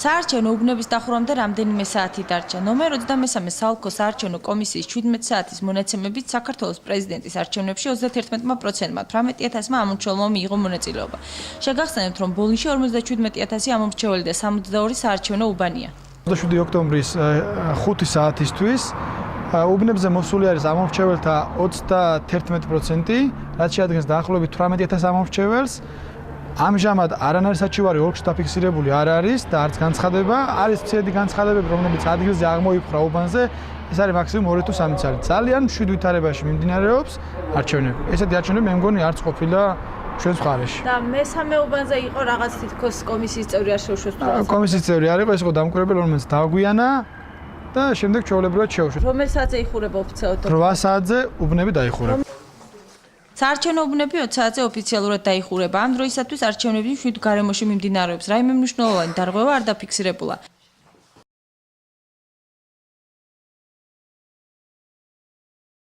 საარჩევნო უბნების დახურვამდე რამდენიმე საათი დარჩა. ნომერ 23 საოლქო საარჩევნო კომისიის 17 საათის მონაცემებით საქართველოს პრეზიდენტის არჩევნებში 31%-მა 18,000-მა ამომრჩეველმა მიიღო მონაწილეობა. შეგახსენებთ, რომ ბოლოში 57,000 ამომრჩეველი და 62 საარჩევნო უბანია. 27 ოქტომბრის 5 საათისთვის უბნებზე მოსული არის ამომრჩეველთა 31%, რაც შეადგენს დაახლოებით 18,000 ამომრჩეველს. ამჟამად არანაირი საჩივარი ოლქში დაფიქსირებული არ არის და არც განცხადება, არის მცირედი განცხადებები, რომლებიც ადგილზე აღმოიფხვრა უბანზე, ეს არის მაქსიმუმ 2 თუ 3 წელი. ძალიან მშვიდ ვითარებაში მიმდინარეობს არჩევნები. ესეთი არჩევნები მე მგონი არც ყოფილა ჩვენს მხარეში. და მესამე უბანზე იყო რაღაც თითქოს კომისიის წევრი არ შეუშვეს. კომისიის წევრი არ იყო, ეს იყო დამკვირვებელი, რომელიც დააგვიანა და შემდეგ ჩვეულებრივად შეუშვეს. რომელ საათზე იხურება ოფიციალურად? 8 საათზე უბნები დაიხურება. საარჩევნო უბნები 20 საათზე ოფიციალურად დაიხურება. ამ დროისათვის არჩევნები მშვიდ გარემოში მიმდინარეობს. რაიმე მნიშვნელოვანი დარღვევა არ დაფიქსირებულა.